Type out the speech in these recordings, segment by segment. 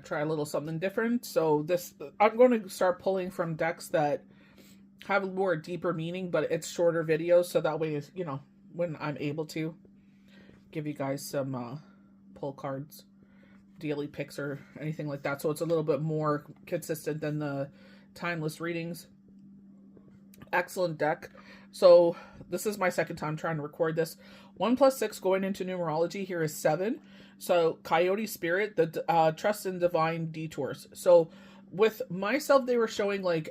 try a little something different. So this, I'm going to start pulling from decks that have a more deeper meaning, but it's shorter videos. So that way, you know, when I'm able to give you guys some pull cards, daily picks or anything like that. So it's a little bit more consistent than the timeless readings. Excellent deck. So this is my second time trying to record this. 1 + 6 going into numerology here is 7. So Coyote Spirit, the trust in divine detours. So with myself, they were showing like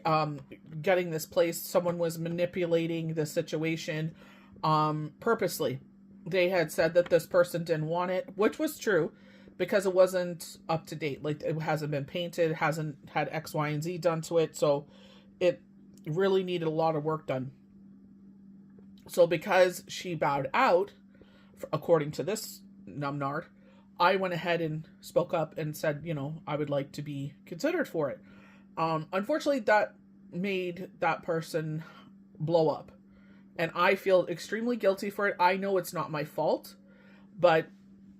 getting this place. Someone was manipulating the situation purposely. They had said that this person didn't want it, which was true because it wasn't up to date. Like it hasn't been painted, hasn't had X, Y, and Z done to it. So it really needed a lot of work done. So because she bowed out, according to this numbnard, I went ahead and spoke up and said, you know, I would like to be considered for it. Unfortunately, that made that person blow up. And I feel extremely guilty for it. I know it's not my fault, but,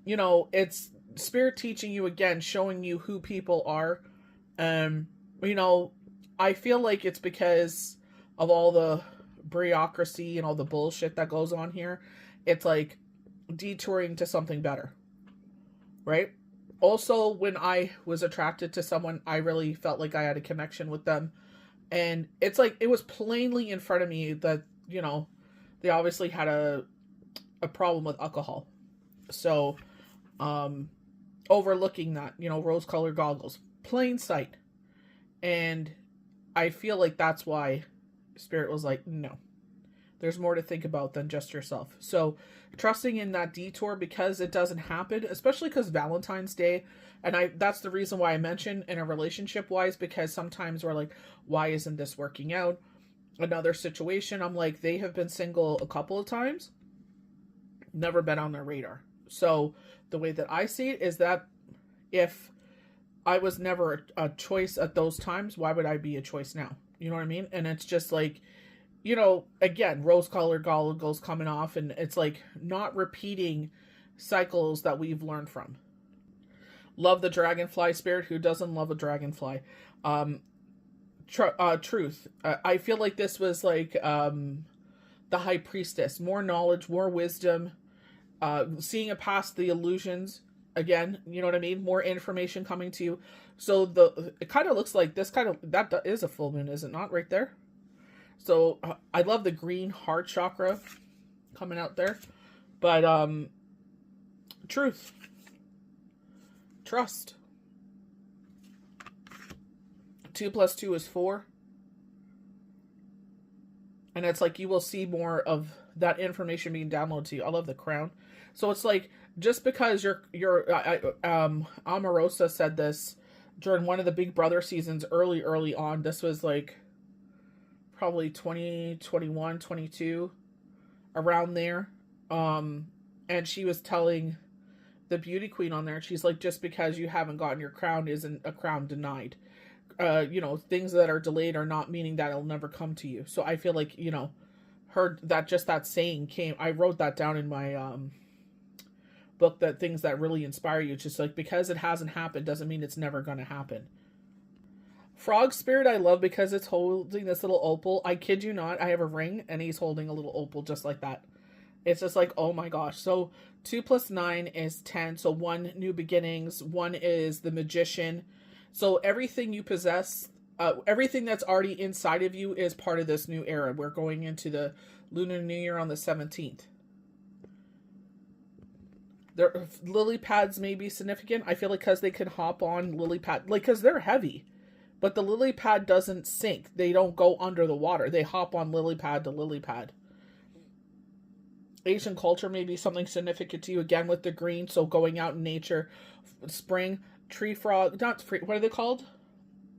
you know, it's Spirit teaching you again, showing you who people are. You know, I feel like it's because of all the bureaucracy and all the bullshit that goes on here. It's like detouring to something better, right? Also, when I was attracted to someone, I really felt like I had a connection with them. And it's like, it was plainly in front of me that, you know, they obviously had a problem with alcohol. So, overlooking that, you know, rose-colored goggles, plain sight. And I feel like that's why Spirit was like, no, there's more to think about than just yourself. So trusting in that detour because it doesn't happen, especially because Valentine's Day, and that's the reason why I mentioned in a relationship wise, because sometimes we're like, why isn't this working out? Another situation, I'm like, they have been single a couple of times, never been on their radar. So the way that I see it is that if I was never a choice at those times, why would I be a choice now? You know what I mean? And it's just like, you know, again, rose-colored goggles coming off, and it's like not repeating cycles that we've learned from. Love the dragonfly Spirit. Who doesn't love a dragonfly? Truth. I feel like this was like the high priestess. More knowledge, more wisdom, seeing it past the illusions. Again, you know what I mean? More information coming to you. So it kind of looks like this that is a full moon, is it not? Right there. So I love the green heart chakra coming out there. But truth. Trust. 2 + 2 is 4. And it's like you will see more of that information being downloaded to you. I love the crown. So it's like, just because Omarosa said this during one of the Big Brother seasons early on. This was like probably 2021, 22, around there. And she was telling the beauty queen on there, she's like, just because you haven't gotten your crown isn't a crown denied. You know, things that are delayed are not meaning that it'll never come to you. So I feel like, you know, that saying came, I wrote that down in my book, that things that really inspire you, just like, because it hasn't happened doesn't mean it's never going to happen. Frog Spirit I love because it's holding this little opal. I kid you not, I have a ring and he's holding a little opal just like that. It's just like, oh my gosh. So 2 + 9 is 10. So 1, new beginnings. 1 is the magician. So everything you possess, everything that's already inside of you is part of this new era. We're going into the Lunar New Year on the 17th. Their lily pads may be significant. I feel like because they can hop on lily pad, like, because they're heavy, but the lily pad doesn't sink. They don't go under the water. They hop on lily pad to lily pad. Asian culture may be something significant to you, again with the green. So going out in nature, spring, tree frog, not free, what are they called?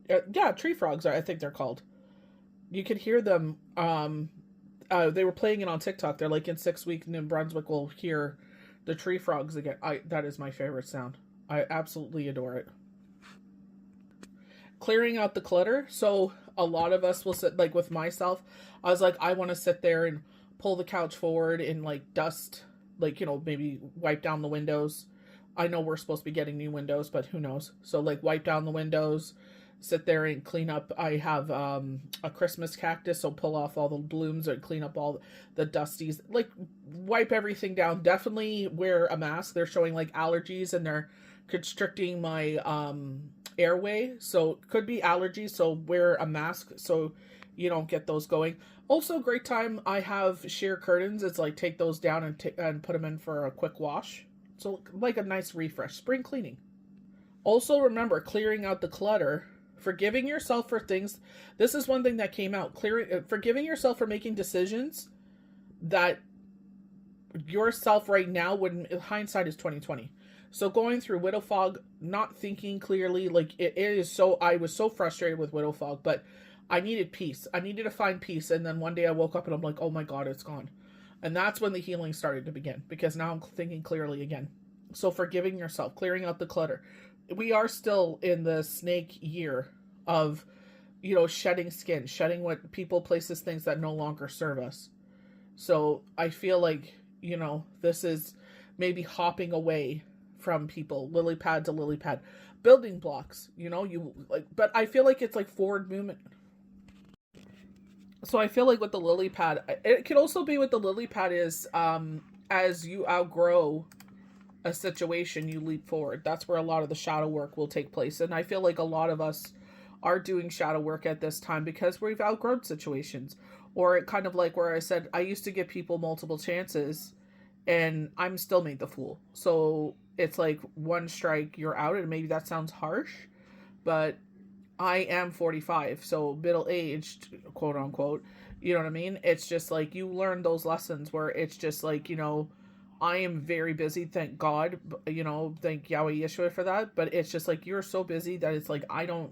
Yeah, tree frogs, I think they're called. You could hear them. They were playing it on TikTok. They're like, in 6 weeks, New Brunswick will hear the tree frogs again. That is my favorite sound. I absolutely adore it. Clearing out the clutter. So a lot of us will sit, like with myself, I was like, I want to sit there and pull the couch forward and like dust, like, you know, maybe wipe down the windows, I know we're supposed to be getting new windows, but who knows? So like wipe down the windows, sit there and clean up. I have a Christmas cactus, so pull off all the blooms or clean up all the dusties. Like wipe everything down. Definitely wear a mask. They're showing like allergies and they're constricting my airway, so it could be allergies. So wear a mask so you don't get those going. Also, great time. I have sheer curtains. It's like take those down and put them in for a quick wash. So like a nice refresh, spring cleaning. Also remember clearing out the clutter, forgiving yourself for things. This is one thing that came out. Forgiving yourself for making decisions that yourself right now wouldn't. Hindsight is 2020. So going through widow fog, not thinking clearly, like it is so. I was so frustrated with widow fog, but I needed peace. I needed to find peace, and then one day I woke up and I'm like, oh my god, it's gone. And that's when the healing started to begin, because now I'm thinking clearly again. So forgiving yourself, clearing out the clutter. We are still in the snake year of, shedding skin, shedding what people, places, things that no longer serve us. So I feel like, this is maybe hopping away from people, lily pad to lily pad. Building blocks, but I feel like it's like forward movement. So I feel like with the lily pad, it could also be with the lily pad is as you outgrow a situation, you leap forward. That's where a lot of the shadow work will take place. And I feel like a lot of us are doing shadow work at this time because we've outgrown situations. Or it kind of like where I said, I used to give people multiple chances and I'm still made the fool. So it's like one strike, you're out. And maybe that sounds harsh, but I am 45, so middle aged, quote unquote. You know what I mean? It's just like you learn those lessons where it's just like, I am very busy, thank God, thank Yahweh Yeshua for that. But it's just like you're so busy that it's like I don't,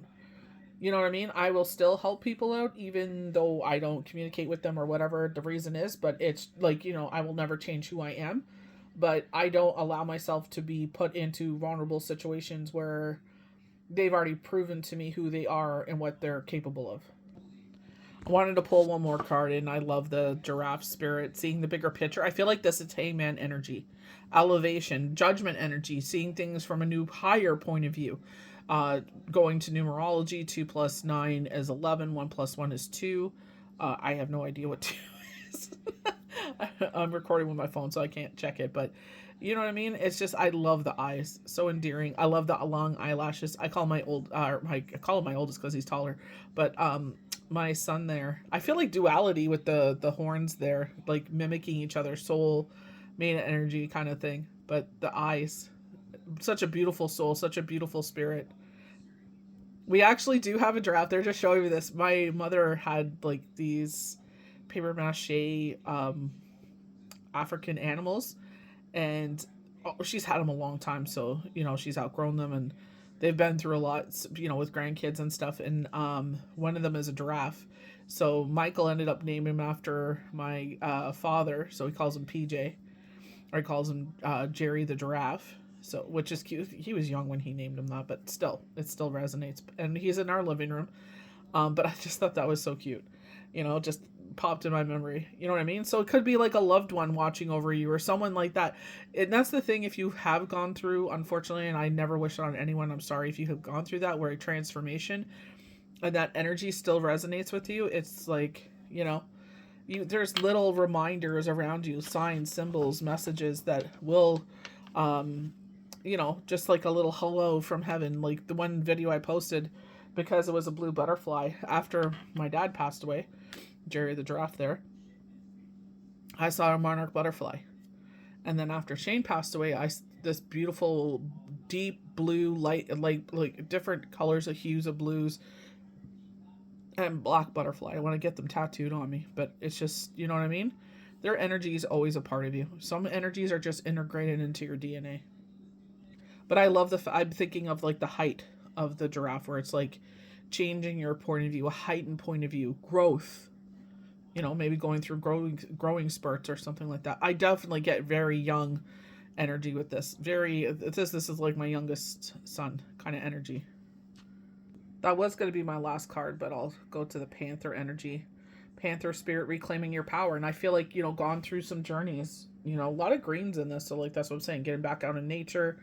you know what I mean? I will still help people out even though I don't communicate with them or whatever the reason is. But it's like, I will never change who I am. But I don't allow myself to be put into vulnerable situations where they've already proven to me who they are and what they're capable of. I wanted to pull one more card, and I love the giraffe spirit, seeing the bigger picture. I feel like this is Hangman energy, elevation, judgment energy, seeing things from a new higher point of view. Going to numerology, 2 plus 9 is 11, 1 plus 1 is 2. I have no idea what 2 is. I'm recording with my phone, so I can't check it, but you know what I mean? It's just, I love the eyes. So endearing. I love the long eyelashes. I call I call him my oldest because he's taller. But my son there, I feel like duality with the horns there, like mimicking each other, soul, main energy kind of thing. But the eyes, such a beautiful soul, such a beautiful spirit. We actually do have a giraffe. They're just showing me this. My mother had like these paper mache African animals, and she's had them a long time, so she's outgrown them, and they've been through a lot, with grandkids and stuff. And one of them is a giraffe, so Michael ended up naming him after my father, so he calls him PJ, or he calls him Jerry the giraffe, so which is cute. He was young when he named him that, but still, it still resonates, and he's in our living room. But I just thought that was so cute, just popped in my memory. You know what I mean? So it could be like a loved one watching over you or someone like that. And that's the thing, if you have gone through, unfortunately, and I never wish it on anyone, I'm sorry if you have gone through that, where a transformation and that energy still resonates with you. It's like, there's little reminders around you, signs, symbols, messages that will, just like a little hello from heaven. Like the one video I posted, because it was a blue butterfly after my dad passed away, Jerry the giraffe there, I saw a monarch butterfly. And then after Shane passed away, this beautiful deep blue light, like different colors of hues of blues and black butterfly. I want to get them tattooed on me, but it's just, you know what I mean? Their energy is always a part of you. Some energies are just integrated into your DNA. But I love I'm thinking of like the height of the giraffe, where it's like changing your point of view, a heightened point of view, growth. Maybe going through growing spurts or something like that. I definitely get very young energy with this. This is like my youngest son kind of energy. That was going to be my last card, but I'll go to the Panther energy. Panther spirit, reclaiming your power. And I feel like, gone through some journeys, a lot of greens in this. So like, that's what I'm saying. Getting back out in nature,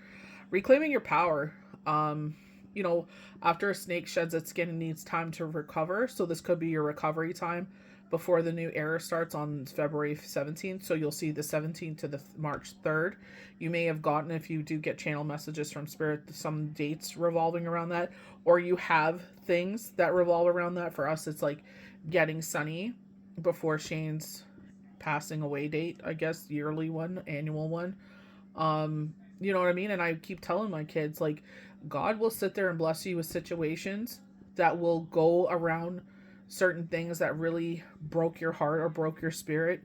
Reclaiming your power. You know, after a snake sheds its skin, it needs time to recover. So this could be your recovery time before the new era starts on February 17th. So you'll see the 17th to the March 3rd. You may have gotten, if you do get channel messages from Spirit, some dates revolving around that, or you have things that revolve around that. For us, it's like getting sunny before Shane's passing away date, I guess, yearly one, annual one. You know what I mean? And I keep telling my kids, like, God will sit there and bless you with situations that will go around certain things that really broke your heart or broke your spirit.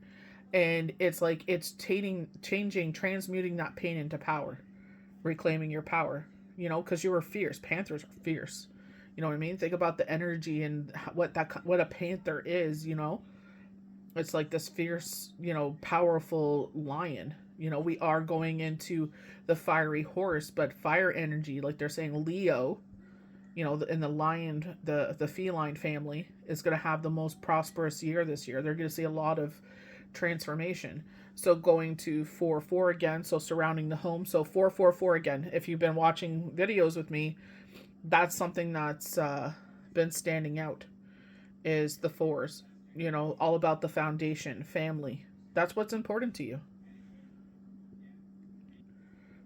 And it's like it's changing, transmuting that pain into power, reclaiming your power, you know, because you were fierce. Panthers are fierce. You know what I mean? Think about the energy and what a panther is, you know? It's like this fierce, you know, powerful lion. You know, we are going into the fiery horse, but fire energy, like they're saying, Leo, you know, in the lion, the feline family is going to have the most prosperous year this year. They're going to see a lot of transformation. So going to 4-4 again, so surrounding the home. So 4-4-4 again. If you've been watching videos with me, that's something that's been standing out, is the fours. You know, all about the foundation, family. That's what's important to you.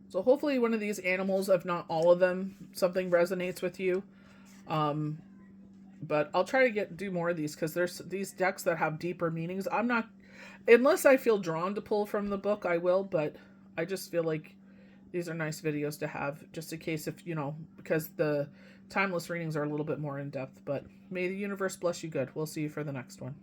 So hopefully one of these animals, if not all of them, something resonates with you. But I'll try to do more of these, because there's these decks that have deeper meanings. I'm not, unless I feel drawn to pull from the book, I will, but I just feel like these are nice videos to have, just in case, if, you know, because the timeless readings are a little bit more in depth. But may the universe bless you good. We'll see you for the next one.